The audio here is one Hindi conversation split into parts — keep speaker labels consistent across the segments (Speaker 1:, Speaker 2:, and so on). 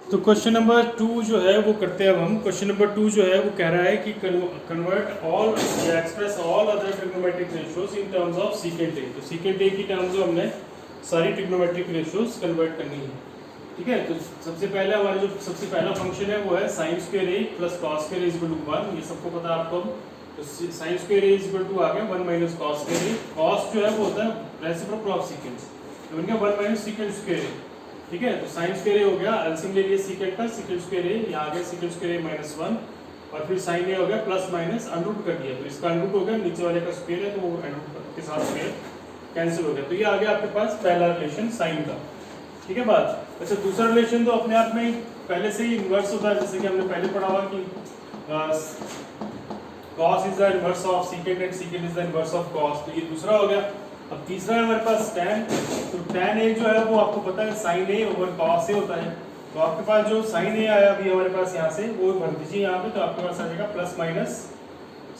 Speaker 1: तो क्वेश्चन नंबर 2 जो है वो करते हैं अब हम। क्वेश्चन नंबर 2 जो है वो कह रहा है कि कन्वर्ट ऑल या express all other trigonometric ratios in terms of secant A. तो सीकेंट ए की टर्म्स में हमने सारी ट्रिग्नोमेट्रिक रेशियोज कन्वर्ट करनी है। ठीक है, तो सबसे पहले हमारा जो सबसे पहला फंक्शन है वो है sine square a plus cos square is equal to 1। ये सबको पता है आपको। तो sine square a is equal to आ गया 1 minus cos square a. Cos जो है वो होता है रेसिप्रोकल ऑफ सीकेंट, तो बन गया 1 माइनस सीकेंट स्क्वायर ए। ठीक है, तो साइन स्क्वायर ए हो गया, एलसीएम ले लिया सीकेंट का, सीकेंट स्क्वायर ए यहाँ आ गया सीकेंट स्क्वायर ए माइनस 1 और फिर साइन ए हो गया प्लस माइनस अंडरूट कर दिया। तो इसका अंडरूट हो गया, नीचे वाले का स्क्वायर है तो वो अंडरूट के साथ स्क्वायर कैंसिल हो गया। तो ये आ गया आपके पास पहला रिलेशन साइन का। ठीक है बात। अच्छा, दूसरा रिलेशन तो अपने आप में ही पहले से ही इन्वर्स होता है, जैसे कि हमने पहले पढ़ा हुआ कि cos is the inverse of secant and secant is the inverse of cos। तो ये दूसरा हो गया। अब तीसरा है हमारे पास tan। तो tan a जो है वो आपको पता है sin a over cos a होता है। तो आपके पास जो sin a आया अभी हमारे पास यहाँ से वो भर दीजिए यहाँ पे। तो आपके पास आ जाएगा plus minus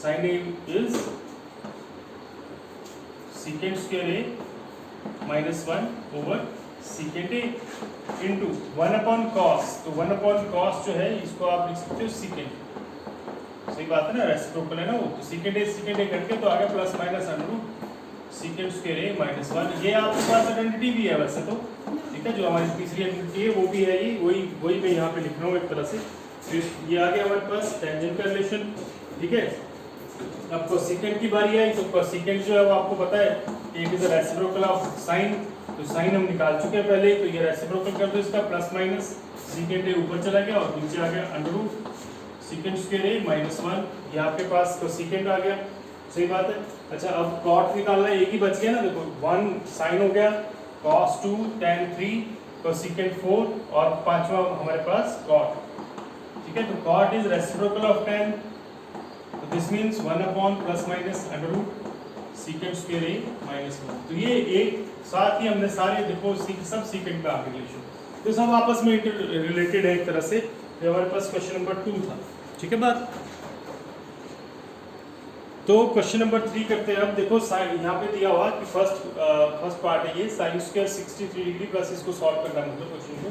Speaker 1: sin a is secant square a minus 1 over secant a into 1 upon cos। तो 1 अपॉन cos जो है इसको आप लिख सकते हो सीकेंट। सही बात है ना, रेसिप्रोकल है ना वो। तो सीकेंट a करके तो आ गया plus minus under root secant square a minus 1। ये आपके पास आइडेंटिटी भी है वैसे तो। ठीक है, जो हमारी तीसरी आइडेंटिटी है वो भी है, ये वही मैं यहाँ पे लिख रहा हूँ एक तरह से। फिर ये आ गया हमारे पास टेंजेंट का रिलेशन। ठीक है, अब कोसेकेंट की बारी आई। तो कोसेकेंट जो है वो आपको पता है एक इज रेसिप्रोकल ऑफ साइन। तो साइन हम निकाल चुके हैं पहले, तो ये रेसिप्रोकल कर दो इसका प्लस माइनस सीकेंट ए ऊपर चला गया और नीचे आ गया under root secant square a minus 1। ये आपके पास कोसेकेंट आ गया। सही बात है। अच्छा, अब कॉट निकालना है, एक ही बच गया ना। देखो 1 साइन हो गया, cos 2 tan 3 कोसेकेंट 4 और पांचवा हमारे पास कॉट। ठीक है, तो cot is reciprocal of tan। तो दिस मींस 1 अपॉन plus minus underroot secant square a minus 1। तो ये एक साथ ही हमने सारे देखो सब सीकेंट का रिलेशन, तो सब आपस में रिलेटेड है एक तरह से। ये हमारे पास क्वेश्चन नंबर 2 था। ठीक है बात। तो क्वेश्चन नंबर 3 करते हैं। अब देखो यहाँ पे दिया हुआ कि फर्स्ट पार्ट है ये साइन स्क्वायर 63 डिग्री प्लस इसको सॉल्व करना है मतलब क्वेश्चन को।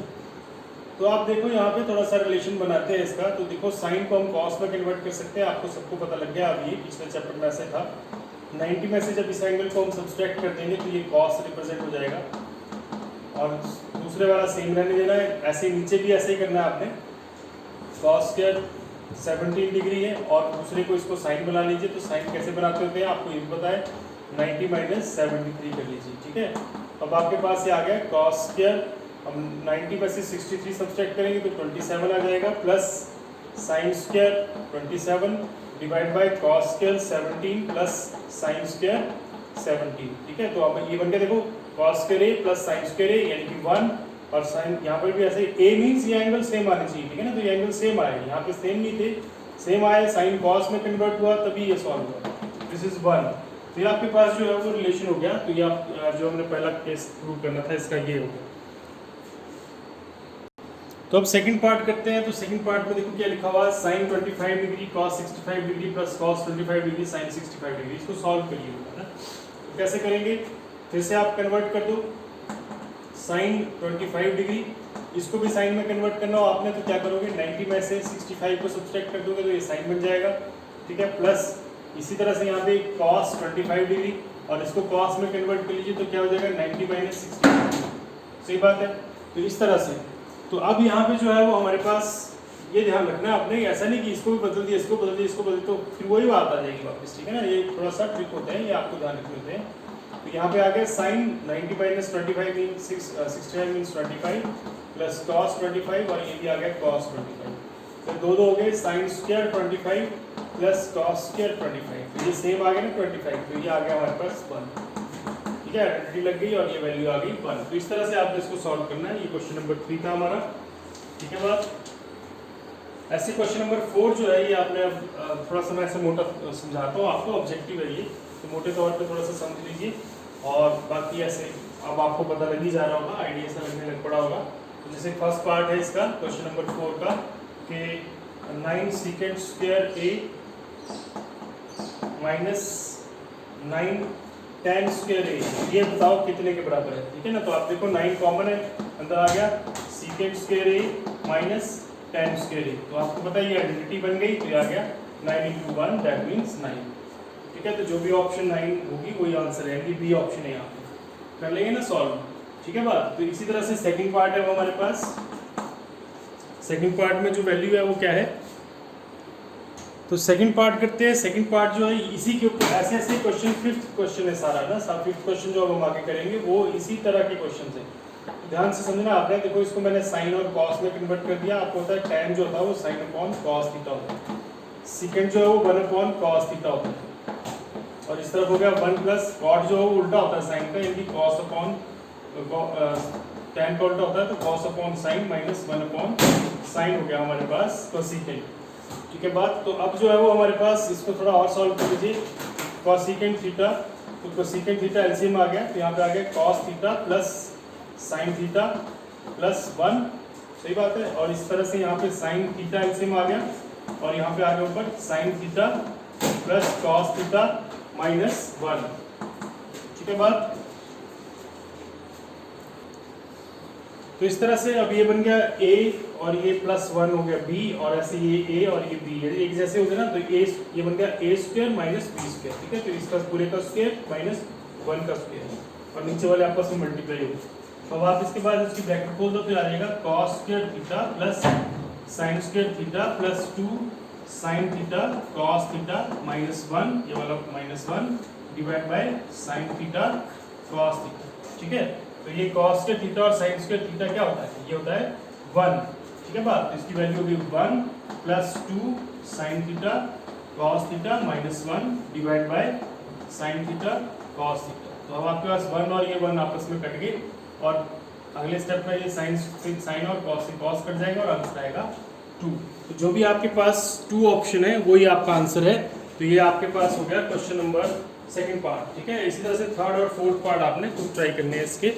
Speaker 1: तो आप देखो यहाँ पे थोड़ा सा रिलेशन बनाते हैं इसका। तो देखो साइन को हम कॉस में कन्वर्ट कर सकते हैं, आपको सबको पता लग गया अभी, पिछले चैप्टर में ऐसे था। 90 में से जब इस एंगल को हम सब्सट्रैक्ट कर देंगे तो ये कॉस रिप्रेजेंट हो जाएगा और दूसरे वाला सेम रहने देना है। ऐसे नीचे भी ऐसे ही करना है आपने। कॉस स्क्वायर 17 डिग्री है और दूसरे को इसको साइन बना लीजिए। तो साइन कैसे बनाते होते हैं आपको ये पता है, 90 माइनस 73 कर लीजिए। ठीक है, अब आपके पास ये आ गया कॉस स्क्वायर। हम 90 में से 63 सब्सट्रैक्ट करेंगे तो 27 आ जाएगा plus sine square 27 divide by cos square 17 plus sine square 17। ठीक है, तो अब ये बन के देखो cos square a plus sign square ए यानी कि 1 और साइन यहाँ पर भी ऐसे ए मीन्स ये एंगल सेम आने चाहिए। ठीक है ना, तो ये एंगल सेम आए, यहाँ पे सेम नहीं थे, सेम आए, साइन कॉस में कन्वर्ट हुआ तभी ये सॉल्व हुआ। This is 1। तो ये आपके पास जो है वो रिलेशन हो गया। तो ये आप जो हमने पहला केस प्रूव करना था इसका ये हो गया। तो अब सेकंड पार्ट करते हैं। तो सेकंड पार्ट में देखो क्या लिखा हुआ है, sine 25 degree cos 65 degree plus cos 25 degree sine 65 degree. इसको सॉल्व करिए ना। तो कैसे करेंगे, फिर से आप कन्वर्ट कर दो साइन 25 डिग्री, इसको भी साइन में कन्वर्ट करना हो आपने तो क्या करोगे, 90 में से 65 को सब्सट्रैक्ट कर दोगे तो ये साइन बन जाएगा। ठीक है, प्लस इसी तरह से यहाँ पे cos 25 डिग्री और इसको cos में कन्वर्ट कर लीजिए तो क्या हो जाएगा 90 माइनस 60। सही बात है। तो इस तरह से तो अब यहाँ पे जो है वो हमारे पास ये ध्यान रखना है आपने, ऐसा नहीं कि इसको भी बदल दिया इसको बदल दिया इसको बदल, तो फिर वही बात आ जाएगी वापस। ठीक है ना, ये थोड़ा सा ट्रिक होते हैं, ये आपको ध्यान रखने होते हैं। तो यहाँ पे आ गया sine 90 minus 25 means 69 means 25 plus cos 25 और ये भी आ गया cos 25। तो दो हो गए sine square 25 plus cos square 25। तो ये सेम आ गया ना 25, तो ये आ गया हमारे पास 1। ठीक है, आइडेंटिटी लग गई और ये वैल्यू आ गई 1। तो इस तरह से आपको इसको सॉल्व करना है। ये क्वेश्चन नंबर 3 था हमारा। ठीक है बात। ऐसे क्वेश्चन नंबर 4 जो है ये आपने अब थोड़ा सा मैं ऐसे मोटा समझाता हूँ आपको, ऑब्जेक्टिव है ये, तो मोटे तौर पे थोड़ा सा समझ लीजिए और बाकी ऐसे अब आपको पता लग ही जा रहा होगा, आइडिया सा लगने लग पड़ा होगा। तो जैसे फर्स्ट पार्ट है इसका क्वेश्चन नंबर 4 का कि 9 secant square a minus 9 tan square ए, ये बताओ कितने के बराबर है। ठीक है ना, तो आप देखो 9 कॉमन है, अंदर आ गया secant square a minus ten square ए। तो आपको पता है ये आइडेंटिटी बन गई, तो ये आ गया 9 into 1 दैट मीन्स 9। ठीक है, तो जो भी ऑप्शन 9 होगी वही आंसर है, बी ऑप्शन है यहाँ पे। कर लेंगे ना सॉल्व, ठीक है बात। तो इसी तरह से सेकंड पार्ट है वो हमारे पास। सेकंड पार्ट में जो वैल्यू है वो क्या है, तो सेकंड पार्ट करते हैं। सेकंड पार्ट जो है इसी के ऊपर ऐसे ऐसे क्वेश्चन, फिफ्थ क्वेश्चन है सारा ना, सब फिफ्थ क्वेश्चन जो अब हम आगे करेंगे वो इसी तरह के क्वेश्चन है। ध्यान से समझना आपने, देखो इसको मैंने साइन और कॉस में कन्वर्ट कर दिया। आपको होता है tan जो होता है वो साइन अपॉन कॉस थीटा होता है, सेकंड जो है वो 1 अपॉन कॉस थीटा होता है, और इस तरफ हो गया 1 प्लस कॉट जो है वो उल्टा होता है साइन का, यानी कॉस अपॉन tan का उल्टा होता है, तो cos upon sine minus 1 upon sine हो गया हमारे पास कोसेकेंट। ठीक है बात। तो अब जो है वो हमारे पास, इसको थोड़ा और सॉल्व कर लीजिए। कोसेकेंट थीटा, तो कोसेकेंट थीटा एलसीएम आ गया, तो यहाँ पे आ गया cos theta plus sine theta plus 1, सही बात है। और इस तरह से यहाँ पे साइन थीटा एलसीएम आ गया, और यहाँ पे आ गया ऊपर sine theta plus cos theta minus 1। ठीक है बात। तो इस तरह से अब ये बन गया a और ये प्लस 1 हो गया b, और ऐसे ये a और ये b एक जैसे हो गए ना, तो ये बन गया a square minus b square. ठीक है, तो इसका पूरे का स्क्वायर माइनस 1 का स्क्वायर, और नीचे वाले आपस में मल्टीप्लाई हो। अब आप इसके बाद इसकी ब्रैकेट खोल दो, फिर आ जाएगा cos square theta plus sin square theta plus 2 sin theta cos theta minus 1, ये वाला minus 1 divide by sin theta cos theta. ठीक है, तो ये cos स्क्वायर थीटा और sin स्क्वायर थीटा क्या होता है, ये होता है 1। ठीक है बात। तो इसकी वैल्यू होगी 1 plus 2 sin theta cos theta minus 1 divide by sin theta cos theta. तो अब आपके पास 1 और ये 1 आपस में कट गए, और अगले स्टेप में ये sin और cos से cos कट जाएगा और आंसर आएगा 2। तो जो भी आपके पास 2 ऑप्शन है वही आपका आंसर है। तो ये आपके पास हो गया क्वेश्चन नंबर सेकंड पार्ट। ठीक है, इसी तरह से थर्ड और फोर्थ पार्ट आपने खुद ट्राई करने हैं इसके।